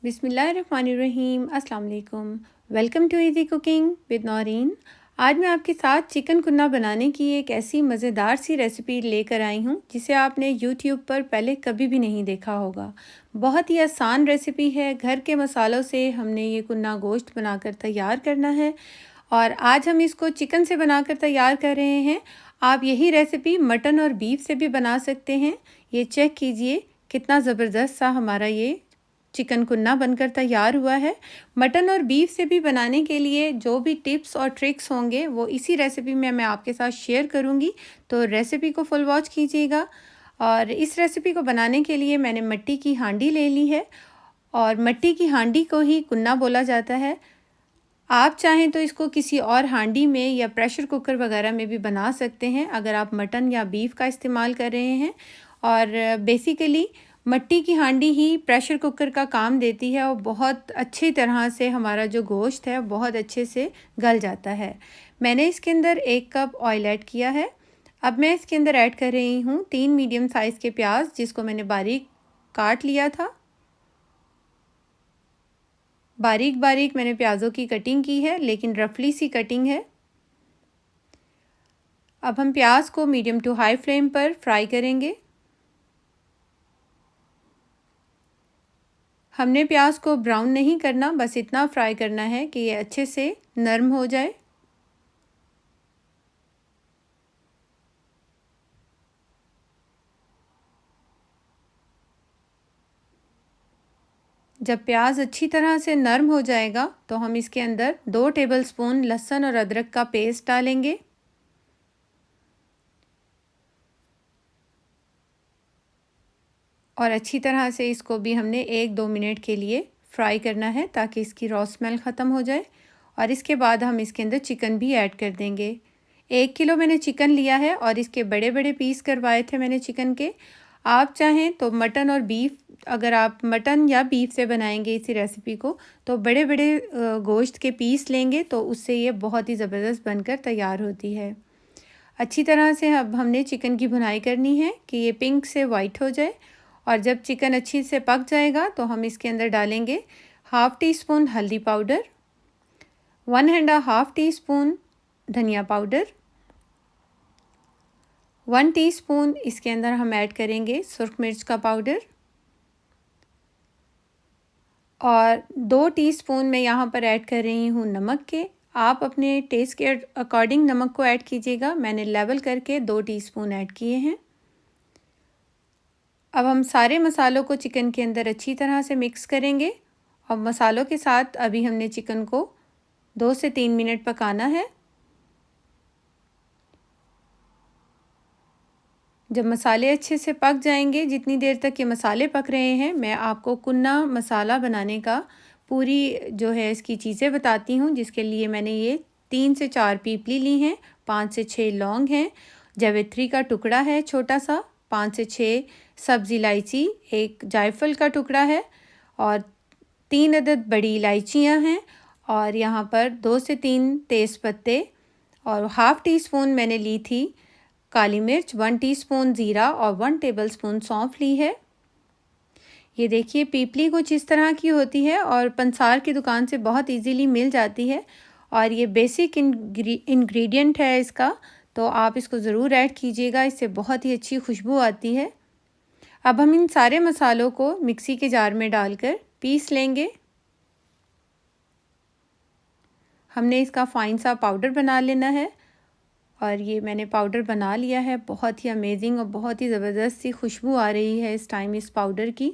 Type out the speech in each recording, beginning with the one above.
बिस्मिल्लाहिर्रहमानिर्रहीम। अस्सलाम वालेकुम। Welcome to easy cooking with Naureen. आज मैं आपके साथ चिकन कुन्ना बनाने की एक ऐसी मज़ेदार सी रेसिपी लेकर आई हूँ जिसे आपने यूट्यूब पर पहले कभी भी नहीं देखा होगा। बहुत ही आसान रेसिपी है। घर के मसालों से हमने ये कुन्ना गोश्त बनाकर तैयार करना है और आज हम इसको चिकन से बनाकर तैयार कर रहे हैं। आप यही रेसिपी मटन और बीफ से भी बना सकते हैं। ये चेक कीजिए कितना ज़बरदस्त सा हमारा ये चिकन कुन्ना बनकर तैयार हुआ है। मटन और बीफ से भी बनाने के लिए जो भी टिप्स और ट्रिक्स होंगे वो इसी रेसिपी में मैं आपके साथ शेयर करूंगी, तो रेसिपी को फुल वॉच कीजिएगा। और इस रेसिपी को बनाने के लिए मैंने मिट्टी की हांडी ले ली है और मिट्टी की हांडी को ही कुन्ना बोला जाता है। आप चाहें तो इसको किसी और हांडी में या प्रेशर कुकर वगैरह में भी बना सकते हैं अगर आप मटन या बीफ का इस्तेमाल कर रहे हैं। और बेसिकली मिट्टी की हांडी ही प्रेशर कुकर का काम देती है और बहुत अच्छी तरह से हमारा जो गोश्त है बहुत अच्छे से गल जाता है। मैंने इसके अंदर 1 कप ऑयल ऐड किया है। अब मैं इसके अंदर ऐड कर रही हूँ 3 मीडियम साइज़ के प्याज जिसको मैंने बारीक काट लिया था। बारीक बारीक मैंने प्याज़ों की कटिंग की है, लेकिन रफली सी कटिंग है। अब हम प्याज को मीडियम टू हाई फ्लेम पर फ्राई करेंगे। हमने प्याज को ब्राउन नहीं करना, बस इतना फ्राई करना है कि ये अच्छे से नरम हो जाए। जब प्याज अच्छी तरह से नरम हो जाएगा तो हम इसके अंदर 2 टेबलस्पून लहसुन और अदरक का पेस्ट डालेंगे। और अच्छी तरह से इसको भी हमने 1-2 मिनट के लिए फ्राई करना है ताकि इसकी रॉ स्मेल ख़त्म हो जाए। और इसके बाद हम इसके अंदर चिकन भी ऐड कर देंगे। 1 किलो मैंने चिकन लिया है और इसके बड़े बड़े पीस करवाए थे मैंने चिकन के। आप चाहें तो मटन और बीफ, अगर आप मटन या बीफ से बनाएंगे इसी रेसिपी को तो बड़े बड़े गोश्त के पीस लेंगे तो उससे ये बहुत ही ज़बरदस्त बनकर तैयार होती है। अच्छी तरह से अब हमने चिकन की भुनाई करनी है कि ये पिंक से वाइट हो जाए। और जब चिकन अच्छी से पक जाएगा तो हम इसके अंदर डालेंगे 1/2 टीस्पून हल्दी पाउडर, 1½ टीस्पून धनिया पाउडर, 1 टीस्पून इसके अंदर हम ऐड करेंगे सुर्ख मिर्च का पाउडर और 2 टीस्पून मैं यहाँ पर ऐड कर रही हूँ नमक के। आप अपने टेस्ट के अकॉर्डिंग नमक को ऐड कीजिएगा। मैंने लेवल करके 2 टीस्पून ऐड किए हैं। अब हम सारे मसालों को चिकन के अंदर अच्छी तरह से मिक्स करेंगे और मसालों के साथ अभी हमने चिकन को 2 से 3 मिनट पकाना है। जब मसाले अच्छे से पक जाएंगे, जितनी देर तक ये मसाले पक रहे हैं, मैं आपको कुन्ना मसाला बनाने का पूरी जो है इसकी चीज़ें बताती हूँ। जिसके लिए मैंने ये 3 से 4 पीपली ली हैं, 5 से 6 लौंग हैं, जावित्री का टुकड़ा है छोटा सा, 5 से 6 सब्ज़ इलायची, 1 जायफल का टुकड़ा है और 3 अदद बड़ी इलायचियाँ हैं और यहाँ पर 2 से 3 तेज़पत्ते और 1/2 टीस्पून मैंने ली थी काली मिर्च, 1 टीस्पून ज़ीरा और 1 टेबलस्पून सौंफ ली है। ये देखिए पीपली कुछ इस तरह की होती है और पंसार की दुकान से बहुत इजीली मिल जाती है और ये बेसिक इंग्रेडिएंट है इसका, तो आप इसको ज़रूर ऐड कीजिएगा, इससे बहुत ही अच्छी खुशबू आती है। अब हम इन सारे मसालों को मिक्सी के जार में डालकर पीस लेंगे। हमने इसका फाइन सा पाउडर बना लेना है और ये मैंने पाउडर बना लिया है। बहुत ही अमेजिंग और बहुत ही ज़बरदस्त सी खुशबू आ रही है इस टाइम इस पाउडर की।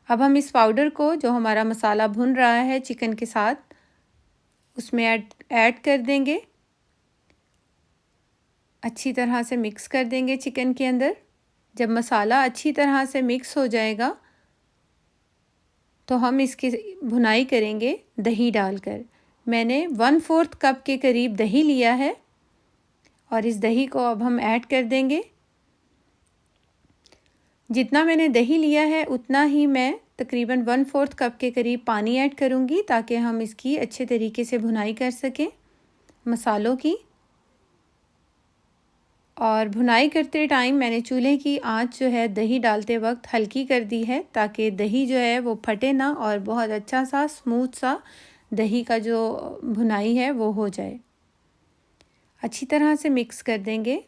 अब हम इस पाउडर को, जो हमारा मसाला भुन रहा है चिकन के साथ, उसमें ऐड कर देंगे। अच्छी तरह से मिक्स कर देंगे चिकन के अंदर। जब मसाला अच्छी तरह से मिक्स हो जाएगा तो हम इसकी भुनाई करेंगे दही डालकर। मैंने 1/4 कप के करीब दही लिया है और इस दही को अब हम ऐड कर देंगे। जितना मैंने दही लिया है उतना ही मैं तकरीबन 1/4 कप के करीब पानी ऐड करूँगी ताकि हम इसकी अच्छे तरीके से भुनाई कर सकें मसालों की। और भुनाई करते टाइम मैंने चूल्हे की आंच जो है दही डालते वक्त हल्की कर दी है, ताकि दही जो है वो फटे ना और बहुत अच्छा सा स्मूथ सा दही का जो भुनाई है वो हो जाए। अच्छी तरह से मिक्स कर देंगे।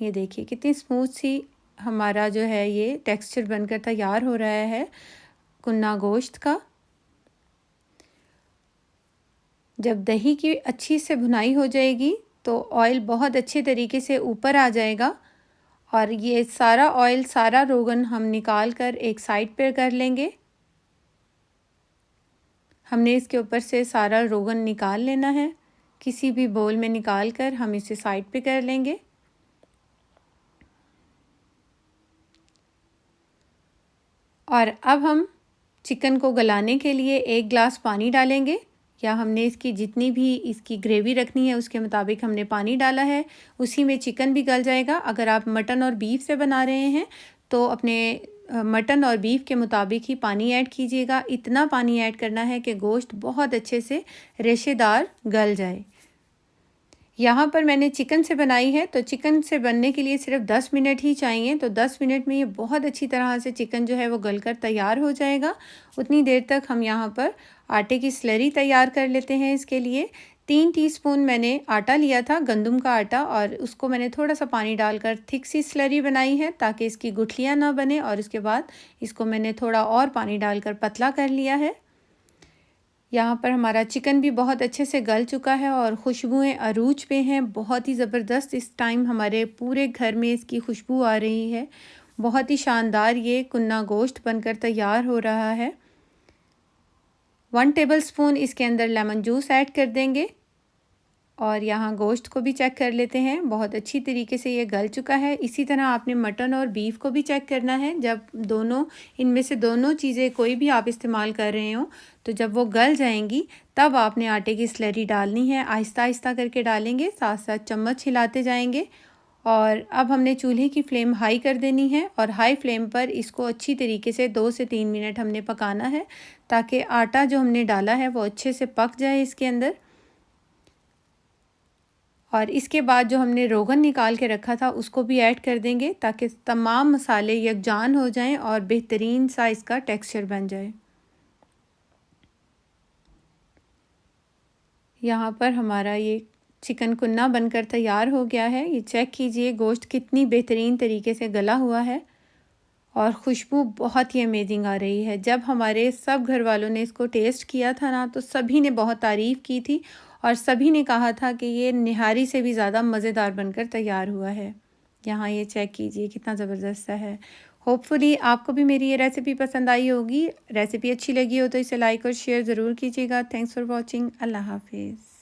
ये देखिए कितनी स्मूथ सी हमारा जो है ये टेक्सचर बनकर तैयार हो रहा है कुन्ना गोश्त का। जब दही की अच्छी से भुनाई हो जाएगी तो ऑयल बहुत अच्छे तरीके से ऊपर आ जाएगा और ये सारा ऑयल, सारा रोगन हम निकाल कर एक साइड पर कर लेंगे। हमने इसके ऊपर से सारा रोगन निकाल लेना है। किसी भी बोल में निकाल कर हम इसे साइड पे कर लेंगे। और अब हम चिकन को गलाने के लिए 1 गिलास पानी डालेंगे, या हमने इसकी जितनी भी इसकी ग्रेवी रखनी है उसके मुताबिक हमने पानी डाला है। उसी में चिकन भी गल जाएगा। अगर आप मटन और बीफ से बना रहे हैं तो अपने मटन और बीफ के मुताबिक ही पानी ऐड कीजिएगा। इतना पानी ऐड करना है कि गोश्त बहुत अच्छे से रेशेदार गल जाए। यहाँ पर मैंने चिकन से बनाई है, तो चिकन से बनने के लिए सिर्फ 10 मिनट ही चाहिए। तो 10 मिनट में ये बहुत अच्छी तरह से चिकन जो है वो गलकर तैयार हो जाएगा। उतनी देर तक हम यहाँ पर आटे की स्लरी तैयार कर लेते हैं। इसके लिए 3 टीस्पून मैंने आटा लिया था, गंदम का आटा, और उसको मैंने थोड़ा सा पानी डालकर थिक सी स्लरी बनाई है ताकि इसकी गुठलियाँ ना बने। और इसके बाद इसको मैंने थोड़ा और पानी डालकर पतला कर लिया है। यहाँ पर हमारा चिकन भी बहुत अच्छे से गल चुका है और खुशबुएं अरूज पे हैं, बहुत ही ज़बरदस्त। इस टाइम हमारे पूरे घर में इसकी खुशबू आ रही है। बहुत ही शानदार ये कुन्ना गोश्त बनकर तैयार हो रहा है। 1 टेबलस्पून इसके अंदर लेमन जूस ऐड कर देंगे और यहाँ गोश्त को भी चेक कर लेते हैं। बहुत अच्छी तरीके से ये गल चुका है। इसी तरह आपने मटन और बीफ को भी चेक करना है। जब दोनों, इनमें से दोनों चीज़ें कोई भी आप इस्तेमाल कर रहे हो, तो जब वो गल जाएंगी तब आपने आटे की स्लरी डालनी है। आहिस्ता आहिस्ता करके डालेंगे, साथ साथ चम्मच हिलाते जाएंगे। और अब हमने चूल्हे की फ्लेम हाई कर देनी है और हाई फ्लेम पर इसको अच्छी तरीके से 2 से 3 मिनट हमने पकाना है, ताकि आटा जो हमने डाला है वो अच्छे से पक जाए इसके अंदर। और इसके बाद जो हमने रोगन निकाल के रखा था उसको भी ऐड कर देंगे, ताकि तमाम मसाले यकजान हो जाएं और बेहतरीन सा इसका टेक्सचर बन जाए। यहाँ पर हमारा ये चिकन कुन्ना बनकर तैयार हो गया है। ये चेक कीजिए गोश्त कितनी बेहतरीन तरीके से गला हुआ है और खुशबू बहुत ही अमेजिंग आ रही है। जब हमारे सब घर वालों ने इसको टेस्ट किया था ना, तो सभी ने बहुत तारीफ़ की थी और सभी ने कहा था कि ये निहारी से भी ज़्यादा मज़ेदार बनकर तैयार हुआ है। यहाँ ये चेक कीजिए कितना ज़बरदस्त सा है। होपफुली आपको भी मेरी ये रेसिपी पसंद आई होगी। रेसिपी अच्छी लगी हो तो इसे लाइक और शेयर ज़रूर कीजिएगा। Thanks for watching. अल्लाह हाफिज़।